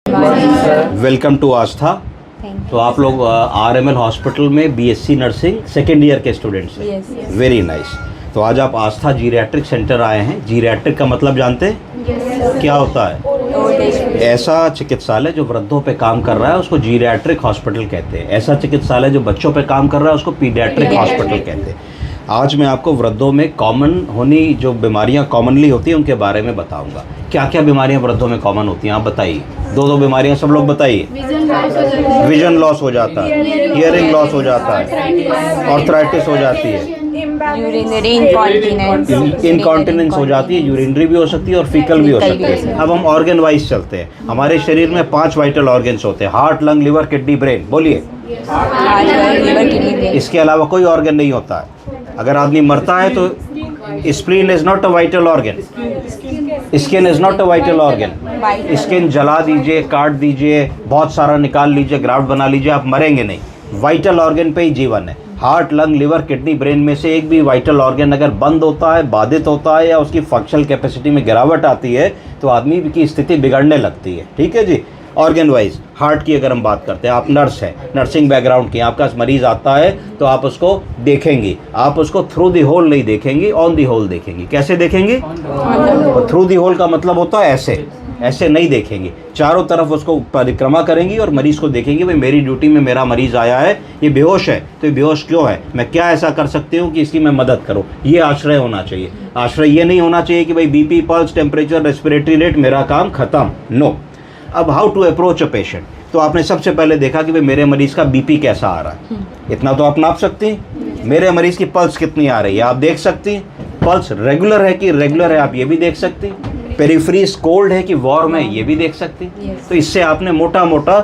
Welcome to आस्था। तो आप लोग RML हॉस्पिटल में BSc नर्सिंग सेकेंड ईयर के स्टूडेंट्स हैं। Very nice. तो आज आप आस्था जीरियाट्रिक सेंटर आए हैं। जीरियाट्रिक का मतलब जानते हैं क्या होता है? ऐसा चिकित्सालय जो वृद्धों पे काम कर रहा है उसको जीरियाट्रिक हॉस्पिटल कहते हैं। ऐसा चिकित्सालय जो बच्चों पे काम कर रहा है उसको पीडियाट्रिक हॉस्पिटल कहते हैं। आज मैं आपको वृद्धों में कॉमन होनी जो बीमारियां कॉमनली होती हैं उनके बारे में बताऊंगा। क्या क्या बीमारियां वृद्धों में कॉमन होती हैं आप बताइए। दो बीमारियां सब लोग बताइए। विजन लॉस हो जाता है, हियरिंग लॉस हो जाता है, ऑर्थराइटिस हो जाती है, इनकॉन्टिनेंस हो जाती है, यूरिनरी भी हो सकती है और फीकल भी हो सकती है। अब हम ऑर्गन वाइज चलते हैं। हमारे शरीर में 5 वाइटल ऑर्गन्स होते हैं, heart, lung, liver, kidney, brain. बोलिए। इसके अलावा कोई ऑर्गन नहीं होता है। अगर आदमी मरता है तो spleen is not a vital organ, skin is not a vital organ. Skin जला दीजिए, काट दीजिए, बहुत सारा निकाल लीजिए, ग्राफ्ट बना लीजिए, आप मरेंगे नहीं। वाइटल ऑर्गन पे ही जीवन है। Heart, lung, liver, kidney, brain में से एक भी वाइटल ऑर्गन अगर बंद होता है, बाधित होता है या उसकी फंक्शनल कैपेसिटी में गिरावट आती है तो आदमी की स्थिति बिगड़ने लगती है। ठीक है जी। ऑर्गन वाइज हार्ट की अगर हम बात करते हैं, आप नर्स हैं, नर्सिंग बैकग्राउंड की, आपका मरीज आता है तो आप उसको देखेंगे। आप उसको थ्रू दी होल नहीं देखेंगे, ऑन दी होल देखेंगे। कैसे देखेंगे? थ्रू दी होल का मतलब होता है ऐसे नहीं देखेंगे। चारों तरफ उसको परिक्रमा करेंगी और मरीज को देखेंगे। भाई मेरी ड्यूटी में मेरा मरीज आया है, ये बेहोश है, तो ये बेहोश क्यों है, मैं क्या ऐसा कर सकती हूँ कि इसकी मैं मदद करूँ। ये आश्रय होना चाहिए। आश्रय ये नहीं होना चाहिए कि भाई BP, pulse, temperature, respiratory rate, मेरा काम खत्म। नो। अब how to approach a patient. तो आपने सबसे पहले देखा कि भाई मेरे मरीज का BP कैसा आ रहा है, इतना तो आप नाप सकती हैं। मेरे मरीज की पल्स कितनी आ रही है आप देख सकती हैं। पल्स रेगुलर है कि इरेगुलर है आप ये भी देख सकती हैं। पेरिफेरीज कोल्ड है कि वार्म है ये भी देख सकती हैं। तो इससे आपने मोटा मोटा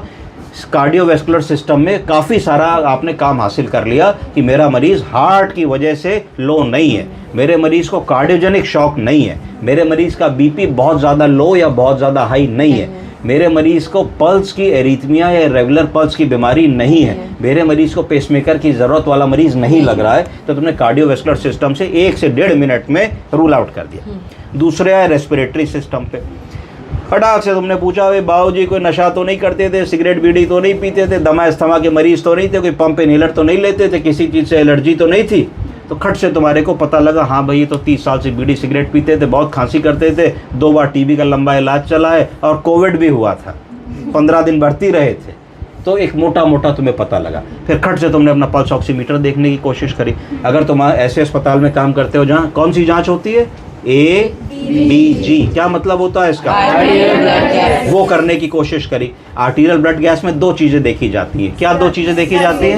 कार्डियोवैस्कुलर सिस्टम में काफ़ी सारा आपने काम हासिल कर लिया कि मेरा मरीज़ हार्ट की वजह से लो नहीं है, मेरे मरीज़ को कार्डियोजेनिक शॉक नहीं है, मेरे मरीज़ का BP बहुत ज़्यादा लो या बहुत ज़्यादा हाई नहीं है, मेरे मरीज़ को पल्स की एरिथमिया या रेगुलर पल्स की बीमारी नहीं है, मेरे मरीज़ को पेसमेकर की ज़रूरत वाला मरीज़ नहीं लग रहा है, तो तुमने कार्डियोवैस्कुलर सिस्टम से 1 से 1.5 मिनट में रूल आउट कर दिया। दूसरे है रेस्पिरेटरी सिस्टम पे। फटाक से तुमने पूछा भाई बाबूजी कोई नशा तो नहीं करते थे, सिगरेट बीड़ी तो नहीं पीते थे, दमा अस्थमा के मरीज़ तो नहीं थे, कोई पंप इनहेलर तो नहीं लेते थे, किसी चीज़ से एलर्जी तो नहीं थी। तो खट से तुम्हारे को पता लगा हाँ भाई ये तो 30 साल से बीड़ी सिगरेट पीते थे, बहुत खांसी करते थे, 2 बार TB का लंबा इलाज चला है और कोविड भी हुआ था, 15 दिन भर्ती रहे थे। तो एक मोटा मोटा तुम्हें पता लगा। फिर खट से तुमने अपना पल्स ऑक्सीमीटर देखने की कोशिश करी। अगर तुम ऐसे अस्पताल में काम करते हो जहाँ कौन सी जाँच होती है? ABG। क्या मतलब होता है इसका? वो करने की कोशिश करी। आर्टीरियल ब्लड गैस में 2 चीज़ें देखी जाती हैं। क्या 2 चीज़ें देखी जाती हैं?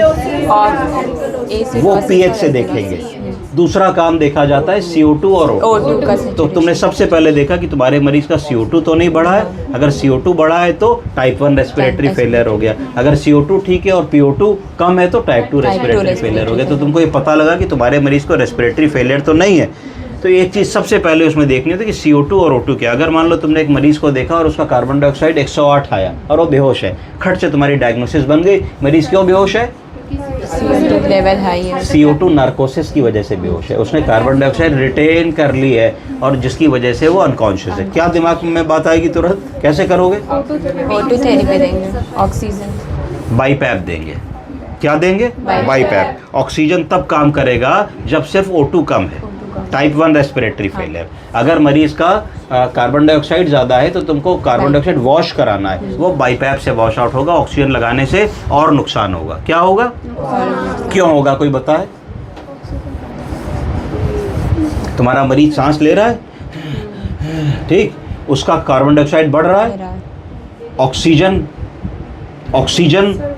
वो pH से देखेंगे। दूसरा काम देखा जाता है CO2 और O2। तो तुमने सबसे पहले देखा कि तुम्हारे मरीज का CO2 तो नहीं बढ़ा है। अगर CO2 बढ़ा है तो टाइप 1 रेस्पिरेटरी फेलियर हो गया। अगर CO2 ठीक है और PO2 कम है तो टाइप 2 रेस्पिरेटरी फेलियर हो गया। तो तुमको ये पता लगा कि तुम्हारे मरीज को रेस्पिरेटरी फेलियर तो नहीं है। तो एक चीज़ सबसे पहले उसमें देखनी होती है कि CO2 और O2 क्या। अगर मान लो तुमने एक मरीज़ को देखा और उसका कार्बन डाइऑक्साइड 108 आया और वो बेहोश है, खट से तुम्हारी डायग्नोसिस बन गई। मरीज़ क्यों बेहोश है? CO2 लेवल हाई है। CO2 नार्कोसिस की वजह से बेहोश है। उसने कार्बन डाइऑक्साइड रिटेन कर ली है और जिसकी वजह से वो अनकॉन्शियस है। क्या दिमाग में बात आएगी तुरंत? कैसे करोगे? O2 थेरेपी देंगे, ऑक्सीजन बाईपैप देंगे। क्या देंगे? बाईपैप। ऑक्सीजन तब काम करेगा जब सिर्फ O2 कम है। Type 1 respiratory failure. अगर मरीज का कार्बन डाइऑक्साइड ज़्यादा है तो तुमको कार्बन डाइऑक्साइड वॉश कराना है, वो बाईपैप से वॉश आउट होगा। ऑक्सीजन लगाने से और नुकसान होगा। क्या होगा? क्यों होगा कोई बताए? तुम्हारा मरीज सांस ले रहा है, ठीक, उसका कार्बन डाइऑक्साइड बढ़ रहा है, ऑक्सीजन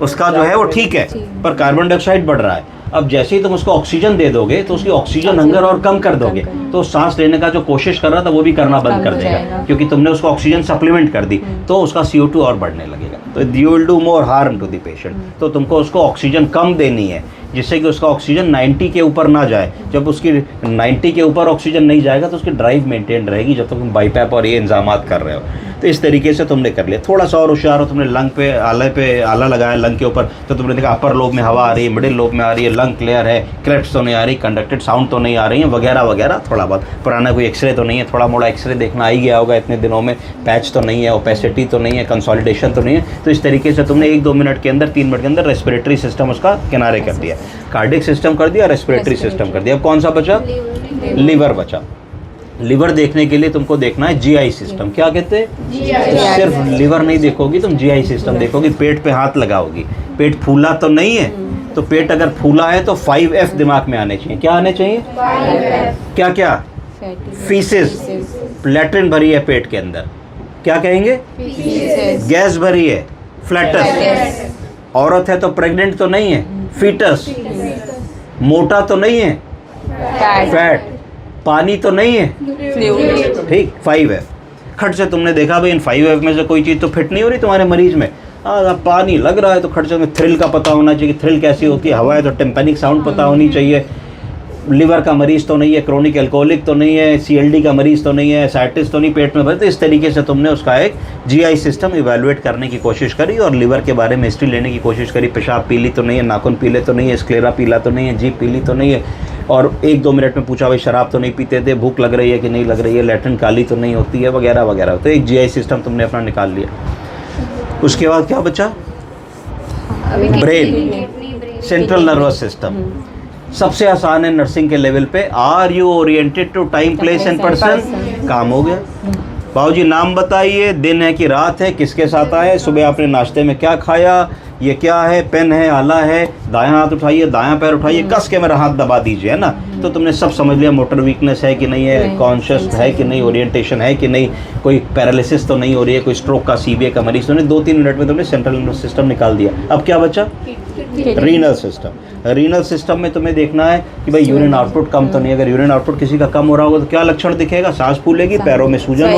उसका जो है वो ठीक है पर कार्बन डाइऑक्साइड बढ़ रहा है। अब जैसे ही तुम उसको ऑक्सीजन दे दोगे तो उसकी ऑक्सीजन हंगर और कम कर दोगे, तो सांस लेने का जो कोशिश कर रहा था वो भी करना बंद कर देगा क्योंकि तुमने उसको ऑक्सीजन सप्लीमेंट कर दी। तो उसका CO2 और बढ़ने लगेगा। तो you will do more harm to the patient. तो तुमको उसको ऑक्सीजन कम देनी है जिससे कि उसका ऑक्सीजन 90 के ऊपर ना जाए। जब उसकी 90 के ऊपर ऑक्सीजन नहीं जाएगा तो उसकी ड्राइव मेंटेन रहेगी जब तक तुम बाईपैप और ये इंतजामात कर रहे हो। तो इस तरीके से तुमने कर लिया। थोड़ा सा और होशियार हो, तुमने लंग पे आला लगाया लंग के ऊपर, तो तुमने देखा अपर लोब में हवा आ रही है, मिडिल लोब में आ रही है, लंग क्लियर है, क्रेप्स तो नहीं आ रही, कंडक्टेड साउंड तो नहीं आ रही है, वगैरह वगैरह। थोड़ा बहुत पुराना कोई एक्सरे तो नहीं है, थोड़ा मोड़ा एक्सरे देखना आ ही गया होगा इतने दिनों में, पैच तो नहीं है, ओपेसिटी तो नहीं है, कंसोलिडेशन तो नहीं है। तो इस तरीके से तुमने 1-2 मिनट के अंदर, 3 मिनट के अंदर रेस्पिरेटरी सिस्टम उसका किनारे कर दिया, कार्डियक सिस्टम कर दिया, रेस्पिरेटरी सिस्टम कर दिया। अब कौन सा बचा? लीवर बचा। लिवर देखने के लिए तुमको देखना है जीआई सिस्टम। क्या कहते हैं? तो सिर्फ लिवर नहीं देखोगी तुम, जीआई सिस्टम देखोगी। पेट पे हाथ लगाओगी, पेट फूला तो नहीं है, तो पेट अगर फूला है तो 5F दिमाग में आने चाहिए। क्या आने चाहिए? 5F। क्या क्या? फीसेस, लैट्रिन भरी है पेट के अंदर, क्या कहेंगे? गैस भरी है, फ्लैटस। औरत है तो प्रेग्नेंट तो नहीं है, फीटस। मोटा तो नहीं है, फैट। पानी तो नहीं है, ठीक, 5F। खट से तुमने देखा भाई इन 5F में से कोई चीज़ तो फिट नहीं हो रही तुम्हारे मरीज में। पानी लग रहा है तो खट से में थ्रिल का पता होना चाहिए, थ्रिल कैसी होती है, हवा है तो टेम्पेनिक साउंड पता होनी चाहिए। लिवर का मरीज़ तो नहीं है, क्रोनिक एल्कोहलिक तो नहीं है, CLD का मरीज़ तो नहीं है, साइटिस तो नहीं पेट में भरे। तो इस तरीके से तुमने उसका एक GI सिस्टम इवेलुएट करने की कोशिश करी और लिवर के बारे में हिस्ट्री लेने की कोशिश करी। पेशाब पीली तो नहीं है, नाखून पीले तो नहीं है, स्क्लेरा पीला तो नहीं है, जीभ पीली तो नहीं है, और 1-2 मिनट में पूछा भाई शराब तो नहीं पीते थे, भूख लग रही है कि नहीं लग रही है, लैट्रिन काली तो नहीं होती है, वगैरह वगैरह। तो एक GI सिस्टम तुमने अपना निकाल लिया। उसके बाद क्या बचा? Brain, central nervous system. सबसे आसान है नर्सिंग के लेवल पे। Are you oriented to time, place and person? काम हो गया। बाबूजी नाम बताइए, दिन है कि रात है, किसके साथ आए, सुबह आपने नाश्ते में क्या खाया, ये क्या है, पेन है, आला है, दायां हाथ उठाइए, दायां पैर उठाइए, कस के मेरा हाथ दबा दीजिए, है ना। तो तुमने सब समझ लिया, मोटर वीकनेस है कि नहीं है, कॉन्शियस है कि नहीं, ओरिएंटेशन है कि नहीं, कोई पैरालिसिस तो नहीं हो रही है, कोई स्ट्रोक का CBA का मरीज तो नहीं। 2-3 मिनट में तुमने सेंट्रल नर्वस सिस्टम निकाल दिया। अब क्या बचा? Renal system. रीनल सिस्टम में तुम्हें देखना है कि भाई यूरिन आउटपुट कम तो नहीं। अगर यूरिन आउटपुट किसी का कम हो रहा होगा तो क्या लक्षण दिखेगा? सांस फूलेगी, पैरों में सूजन